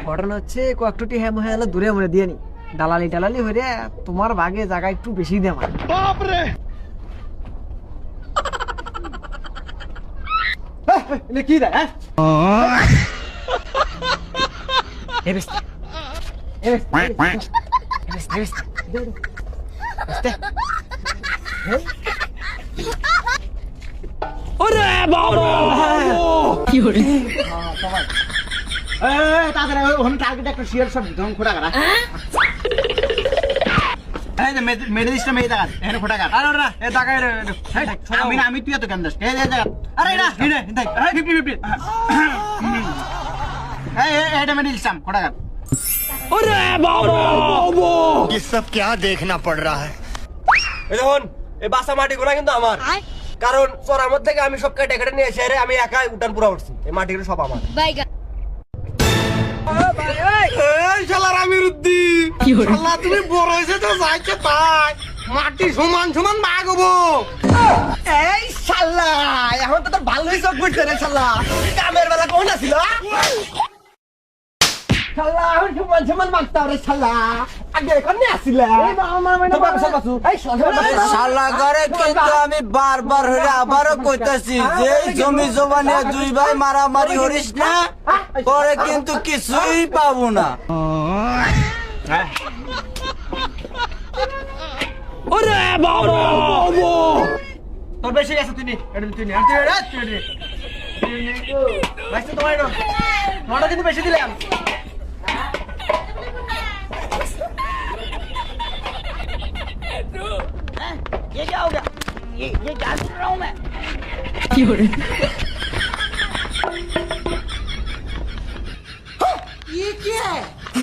ঘটনা হচ্ছে কয়েকটি হ্যাঁ মনে হলো দূরে মনে দিয়ে নি দালালি টালালি হয়ে তোমার ভাগে জায়গা একটু বেশি দে আমার কি দেয় টার্গেট একটা শেয়ার সব ধন খোটা করা মেডিসিনটা মেয়ে দেখা এখানে খোটা কর আরে না এ টাকা আমি তুই তো কেন দাস এই জায়গা আরে না হিনে দেখ 50 এটা মেডিসিন খোটা কর अरे बाबू ये सब क्या देखना पड़ रहा है। দেখুন এই বাসা মাটি গুলা কিন্তু আমার কারণ চোরার মধ্যে থেকে আমি সব কেটে কেটে নিয়ে এসে আমি একাই উঠান পুরা উঠছি এই মাটিগুলো সব আমার এই শালার আমির উদ্দিন শালা তুমি বড় হইছে তো যাইছে তাই মাটি সমান সমান ভাগ হবো এই শালা এখন তো তোর ভালোই চোখ পড়ছে রে শালা কামের বেলা কোন আছিল শালা এখন সমান সমান মাগতা রে শালা আগে কোনে আসিলা এই বাবা এই শালা ঘরে কিন্তু আমি বারবার হইরে আবারও কইতাছি যে জমি জমা নিয়ে দুই ভাই মারামারি করিস না পরে কিন্তু কিছুই পাবো না। ওরে বাবা তোর বেশি গেছে তুই নি এটা তুই নি আর তুই ভাই তোমার নটা কিন্তু বেশি দিলাম ये क्या हो गया ये क्या सुन रहा हूँ मैं ये क्या है